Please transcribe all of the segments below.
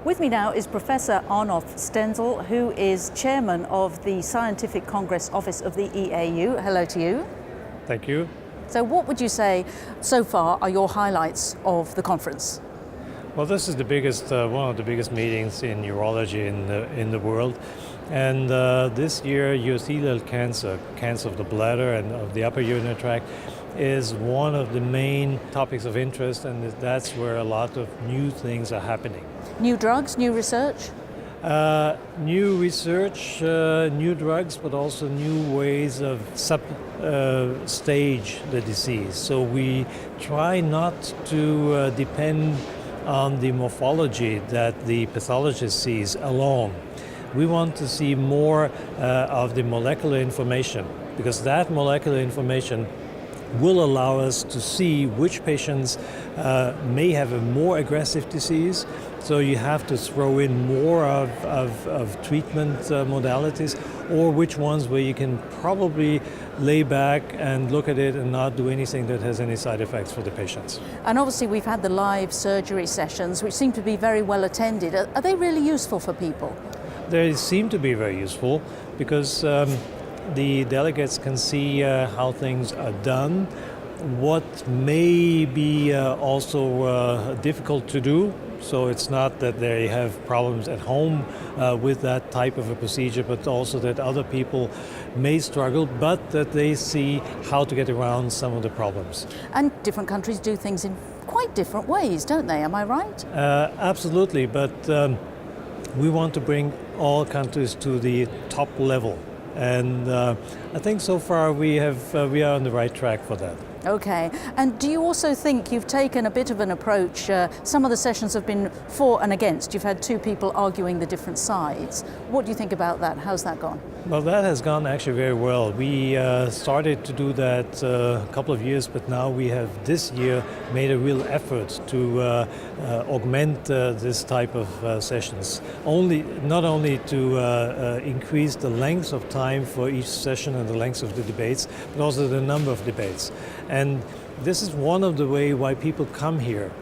With me now is Professor Arnulf Stenzl, who is Chairman of the Scientific Congress Office of the EAU. Hello to you. Thank you. So what would you say so far are your highlights of the conference? Well, this is the biggest, one of the biggest meetings in urology in the world. And this year, urothelial cancer, cancer of the bladder and of the upper urinary tract, is one of the main topics of interest, and that's where a lot of new things are happening. New drugs, new research? New research, new drugs, but also new ways of stage the disease. So we try not to depend on the morphology that the pathologist sees alone. We want to see more of the molecular information, because that molecular information will allow us to see which patients may have a more aggressive disease. So you have to throw in more of treatment modalities, or which ones where you can probably lay back and look at it and not do anything that has any side effects for the patients. And obviously we've had the live surgery sessions, which seem to be very well attended. Are they really useful for people? They seem to be very useful because the delegates can see how things are done, what may be also difficult to do. So it's not that they have problems at home with that type of a procedure, but also that other people may struggle, but that they see how to get around some of the problems. And different countries do things in quite different ways, don't they? Am I right? Absolutely, but we want to bring all countries to the top level. And I think so far we are on the right track for that. Okay, and do you also think you've taken a bit of an approach? Some of the sessions have been for and against. You've had two people arguing the different sides. What do you think about that? How's that gone? Well, that has gone actually very well. We started to do that a couple of years, but now we have this year made a real effort to augment this type of sessions. Not only to increase the length of time for each session and the length of the debates, but also the number of debates. And this is one of the ways why people come here.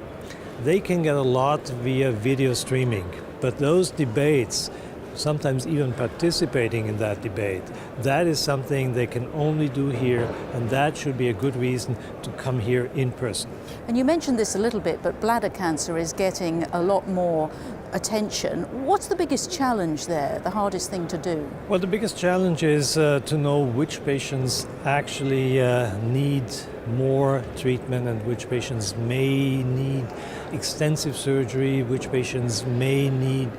They can get a lot via video streaming, but those debates, sometimes even participating in that debate, that is something they can only do here, and that should be a good reason to come here in person. And you mentioned this a little bit, but bladder cancer is getting a lot more attention. What's the biggest challenge there, the hardest thing to do? Well, the biggest challenge is to know which patients actually need more treatment and which patients may need extensive surgery, which patients may need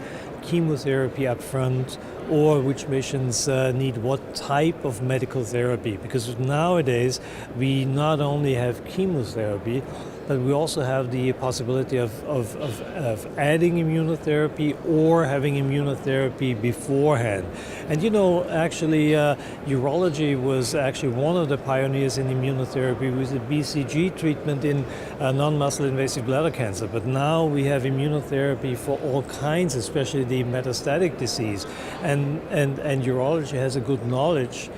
chemotherapy up front, or which patients need what type of medical therapy. Because nowadays we not only have chemotherapy, but we also have the possibility of adding immunotherapy or having immunotherapy beforehand. And you know, actually, urology was actually one of the pioneers in immunotherapy with the BCG treatment in non-muscle invasive bladder cancer. But now we have immunotherapy for all kinds, especially the metastatic disease. And urology has a good knowledge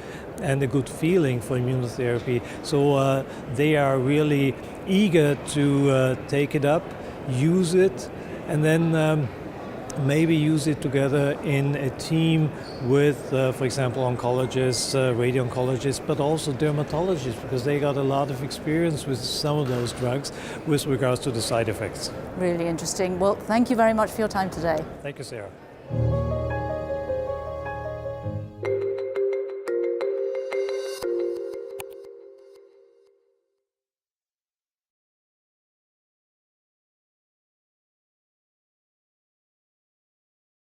and a good feeling for immunotherapy. So they are really eager to take it up, use it, and then maybe use it together in a team with, for example, oncologists, radio-oncologists, but also dermatologists, because they got a lot of experience with some of those drugs with regards to the side effects. Really interesting. Well, thank you very much for your time today. Thank you, Sarah.